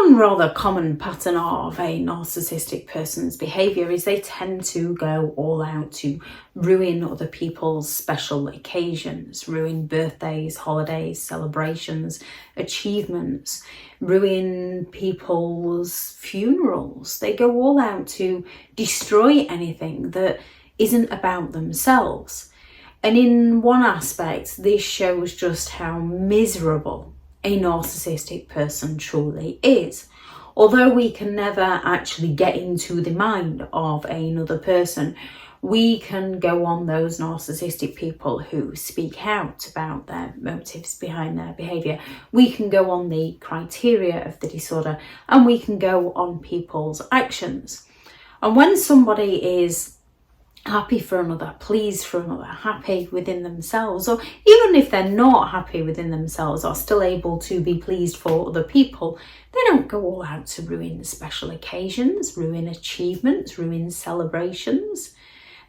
One rather common pattern of a narcissistic person's behaviour is they tend to go all out to ruin other people's special occasions, ruin birthdays, holidays, celebrations, achievements, ruin people's funerals. They go all out to destroy anything that isn't about themselves. And in one aspect, this shows just how miserable a narcissistic person truly is. Although we can never actually get into the mind of another person, we can go on those narcissistic people who speak out about their motives behind their behaviour. We can go on the criteria of the disorder, and we can go on people's actions. And when somebody is happy for another, pleased for another, happy within themselves, or even if they're not happy within themselves, are still able to be pleased for other people, they don't go all out to ruin special occasions, ruin achievements, ruin celebrations.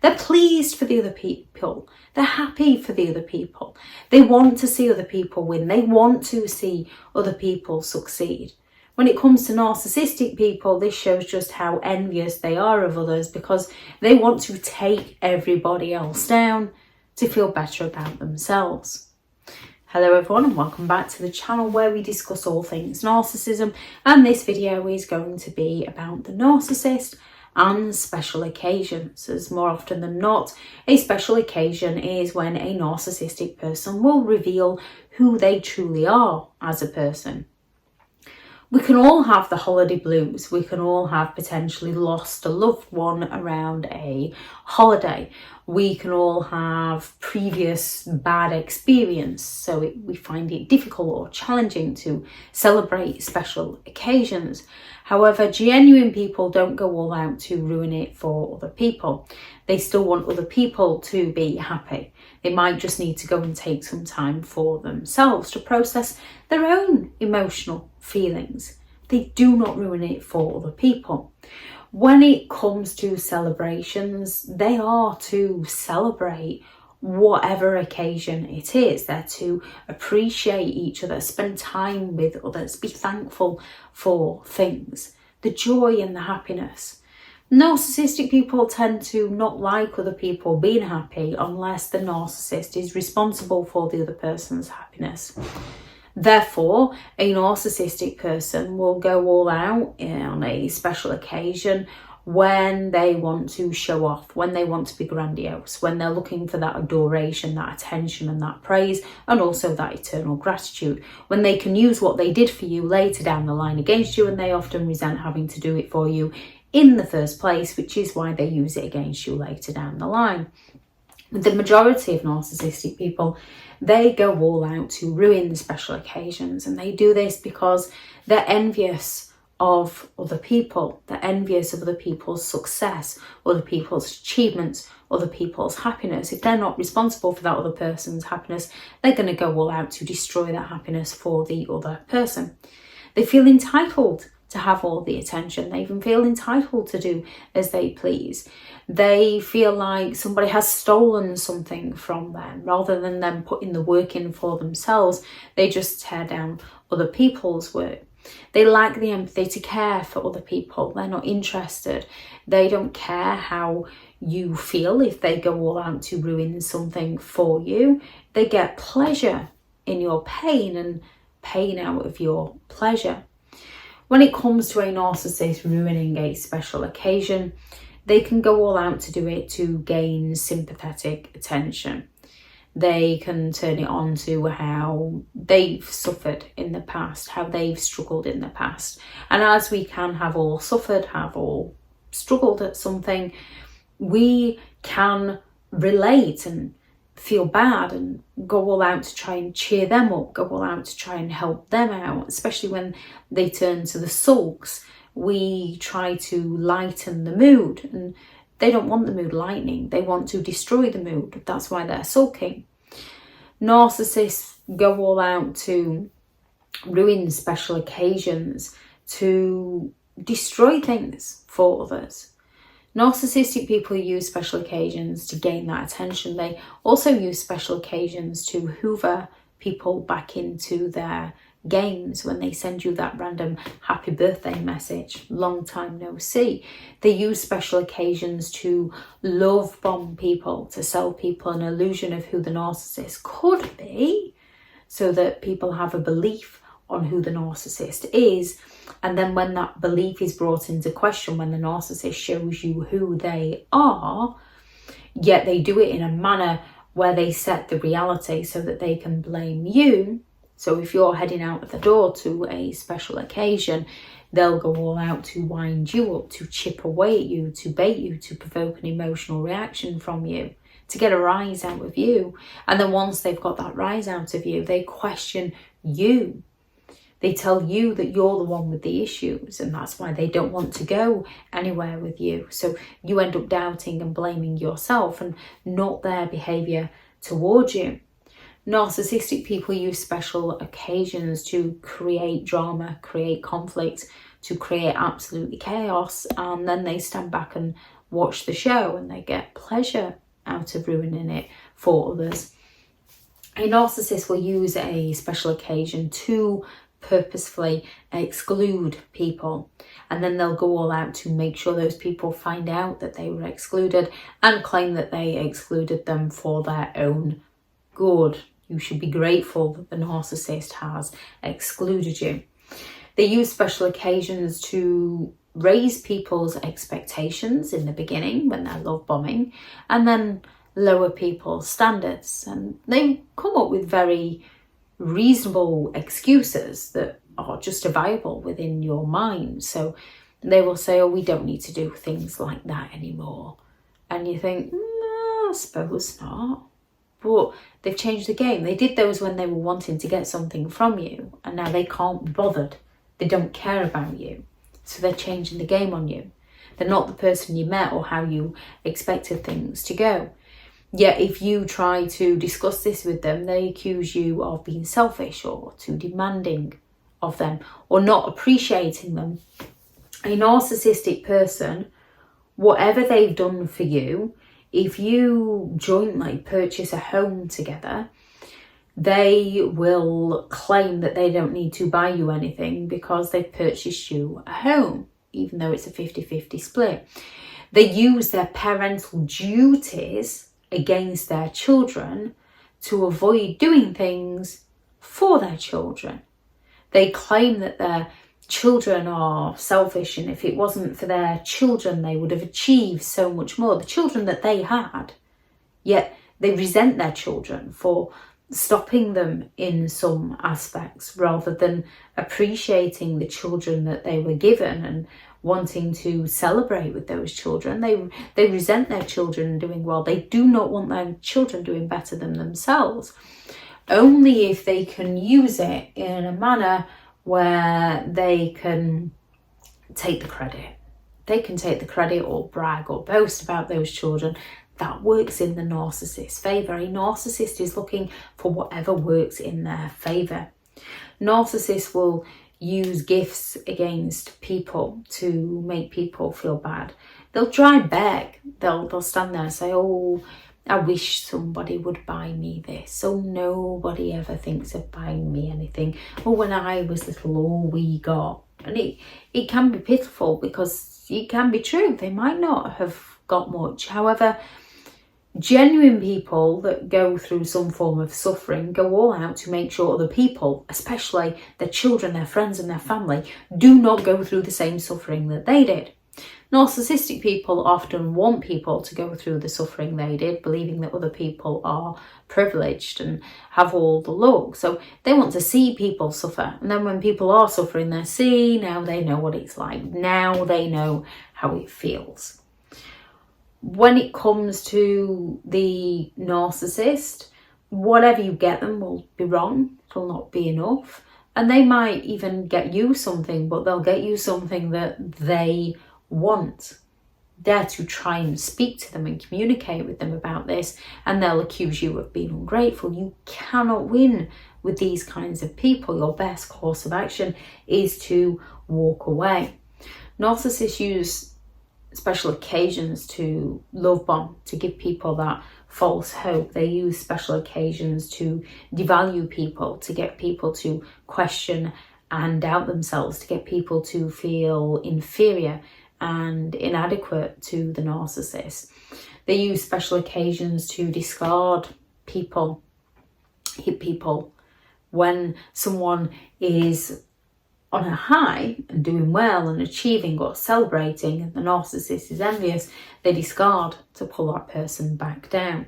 They're pleased for the other people. They're happy for the other people. They want to see other people win. They want to see other people succeed. When it comes to narcissistic people, this shows just how envious they are of others, because they want to take everybody else down to feel better about themselves. Hello everyone, and welcome back to the channel where we discuss all things narcissism, and this video is going to be about the narcissist and special occasions, as more often than not, a special occasion is when a narcissistic person will reveal who they truly are as a person. We can all have the holiday blues. We can all have potentially lost a loved one around a holiday. We can all have previous bad experience, so we find it difficult or challenging to celebrate special occasions. However, genuine people don't go all out to ruin it for other people. They still want other people to be happy. They might just need to go and take some time for themselves to process their own emotional feelings. They do not ruin it for other people. When it comes to celebrations, they are to celebrate whatever occasion it is. They're to appreciate each other, spend time with others, be thankful for things, the joy and the happiness. Narcissistic people tend to not like other people being happy unless the narcissist is responsible for the other person's happiness. Therefore, a narcissistic person will go all out on a special occasion when they want to show off, when they want to be grandiose, when they're looking for that adoration, that attention and that praise, and also that eternal gratitude, when they can use what they did for you later down the line against you, and they often resent having to do it for you in the first place, which is why they use it against you later down the line. The majority of narcissistic people, they go all out to ruin the special occasions, and they do this because they're envious of other people. They're envious of other people's success, other people's achievements, other people's happiness. If they're not responsible for that other person's happiness, they're going to go all out to destroy that happiness for the other person. They feel entitled to have all the attention. They even feel entitled to do as they please. They feel like somebody has stolen something from them. Rather than them putting the work in for themselves, they just tear down other people's work. They lack the empathy to care for other people. They're not interested. They don't care how you feel if they go all out to ruin something for you. They get pleasure in your pain and pain out of your pleasure. When it comes to a narcissist ruining a special occasion, they can go all out to do it to gain sympathetic attention. They can turn it on to how they've suffered in the past, how they've struggled in the past. And as we can have all suffered, have all struggled at something, we can relate and feel bad and go all out to try and cheer them up, go all out to try and help them out, especially when they turn to the sulks. We try to lighten the mood, and they don't want the mood lightening. They want to destroy the mood. That's why they're sulking. Narcissists go all out to ruin special occasions, to destroy things for others. Narcissistic people use special occasions to gain that attention. They also use special occasions to hoover people back into their games, when they send you that random happy birthday message, long time no see. They use special occasions to love bomb people, to sell people an illusion of who the narcissist could be, so that people have a belief on who the narcissist is. And then when that belief is brought into question, when the narcissist shows you who they are, yet they do it in a manner where they set the reality so that they can blame you. So if you're heading out of the door to a special occasion, they'll go all out to wind you up, to chip away at you, to bait you, to provoke an emotional reaction from you, to get a rise out of you. And then once they've got that rise out of you, they question you. They tell you that you're the one with the issues, and that's why they don't want to go anywhere with you. So you end up doubting and blaming yourself and not their behaviour towards you. Narcissistic people use special occasions to create drama, create conflict, to create absolutely chaos, and then they stand back and watch the show and they get pleasure out of ruining it for others. A narcissist will use a special occasion to purposefully exclude people, and then they'll go all out to make sure those people find out that they were excluded and claim that they excluded them for their own good. You should be grateful that the narcissist has excluded you. They use special occasions to raise people's expectations in the beginning when they're love bombing, and then lower people's standards. And they come up with very reasonable excuses that are justifiable within your mind. So they will say, oh, we don't need to do things like that anymore. And you think, no, I suppose not. But they've changed the game. They did those when they were wanting to get something from you, and now they can't be bothered. They don't care about you. So they're changing the game on you. They're not the person you met or how you expected things to go. Yet if you try to discuss this with them, they accuse you of being selfish or too demanding of them or not appreciating them. A narcissistic person, whatever they've done for you, if you jointly purchase a home together, they will claim that they don't need to buy you anything because they've purchased you a home, even though it's a 50-50 split. They use their parental duties against their children to avoid doing things for their children. They claim that their children are selfish, and if it wasn't for their children they would have achieved so much more, the children that they had. Yet they resent their children for stopping them in some aspects rather than appreciating the children that they were given and wanting to celebrate with those children. They resent their children doing well. They do not want their children doing better than themselves. Only if they can use it in a manner where they can take the credit. They can take the credit or brag or boast about those children. That works in the narcissist's favour. A narcissist is looking for whatever works in their favour. Narcissists will use gifts against people to make people feel bad. They'll try and beg. They'll stand there and say, oh, I wish somebody would buy me this. Oh, nobody ever thinks of buying me anything. Oh, when I was little, all we got. And it can be pitiful because it can be true. They might not have got much. However, genuine people that go through some form of suffering go all out to make sure other people, especially their children, their friends and their family, do not go through the same suffering that they did. Narcissistic people often want people to go through the suffering they did, believing that other people are privileged and have all the luck. So they want to see people suffer. And then when people are suffering, they see, now they know what it's like. Now they know how it feels. When it comes to the narcissist, whatever you get them will be wrong. It will not be enough. And they might even get you something, but they'll get you something that they want. Dare to try and speak to them and communicate with them about this, and they'll accuse you of being ungrateful. You cannot win with these kinds of people. Your best course of action is to walk away. Narcissists use special occasions to love bomb, to give people that false hope. They use special occasions to devalue people, to get people to question and doubt themselves, to get people to feel inferior and inadequate to the narcissist. They use special occasions to discard people, hit people. When someone is on a high and doing well and achieving or celebrating, and the narcissist is envious, they discard to pull that person back down.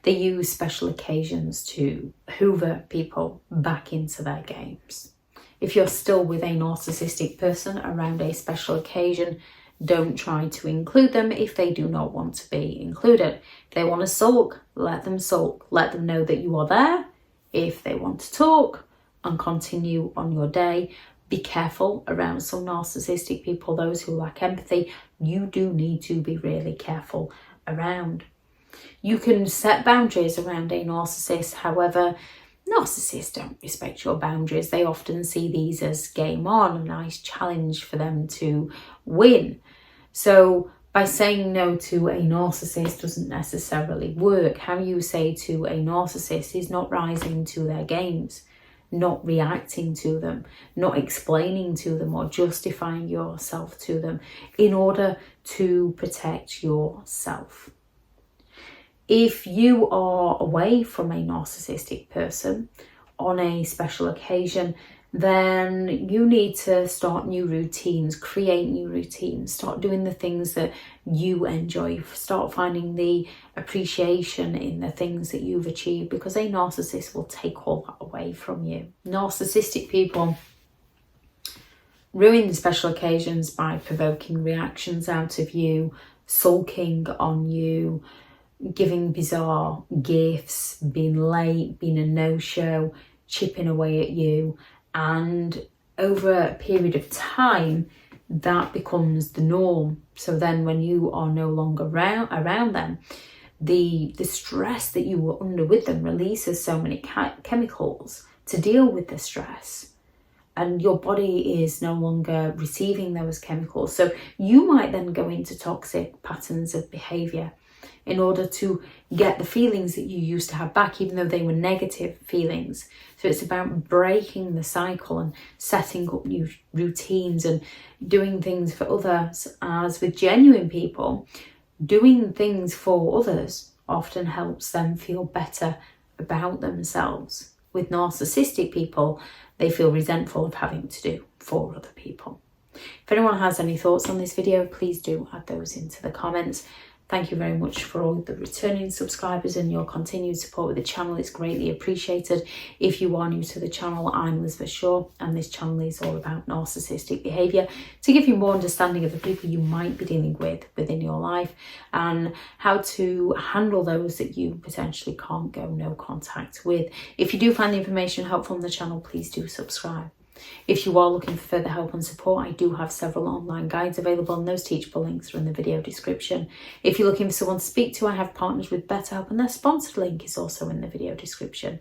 They use special occasions to hoover people back into their games. If you're still with a narcissistic person around a special occasion, don't try to include them if they do not want to be included. If they want to sulk, let them sulk. Let them know that you are there. If they want to talk and continue on your day, be careful around some narcissistic people, those who lack empathy. You do need to be really careful around. You can set boundaries around a narcissist. However, narcissists don't respect your boundaries. They often see these as game on, a nice challenge for them to win. So by saying no to a narcissist doesn't necessarily work. How you say to a narcissist is not rising to their games, not reacting to them, not explaining to them or justifying yourself to them in order to protect yourself. If you are away from a narcissistic person on a special occasion, then you need to start new routines, create new routines, start doing the things that you enjoy, start finding the appreciation in the things that you've achieved, because a narcissist will take all that away from you. Narcissistic people ruin special occasions by provoking reactions out of you, sulking on you, giving bizarre gifts, being late, being a no-show, chipping away at you. And over a period of time, that becomes the norm. So then when you are no longer around them, the stress that you were under with them releases so many chemicals to deal with the stress. And your body is no longer receiving those chemicals. So you might then go into toxic patterns of behaviour in order to get the feelings that you used to have back, even though they were negative feelings. So it's about breaking the cycle and setting up new routines and doing things for others. As with genuine people, doing things for others often helps them feel better about themselves. With narcissistic people, they feel resentful of having to do for other people. If anyone has any thoughts on this video, please do add those into the comments. Thank you very much for all the returning subscribers and your continued support with the channel. It's greatly appreciated. If you are new to the channel, I'm Elizabeth Shaw, and this channel is all about narcissistic behaviour to give you more understanding of the people you might be dealing with within your life and how to handle those that you potentially can't go no contact with. If you do find the information helpful on the channel, please do subscribe. If you are looking for further help and support, I do have several online guides available, and those teachable links are in the video description. If you're looking for someone to speak to, I have partnered with BetterHelp, and their sponsored link is also in the video description.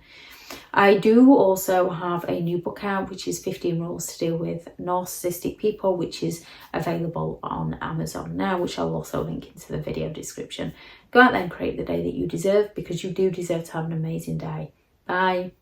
I do also have a new book out, which is 15 Rules to Deal with Narcissistic People, which is available on Amazon now, which I'll also link into the video description. Go out there and create the day that you deserve, because you do deserve to have an amazing day. Bye.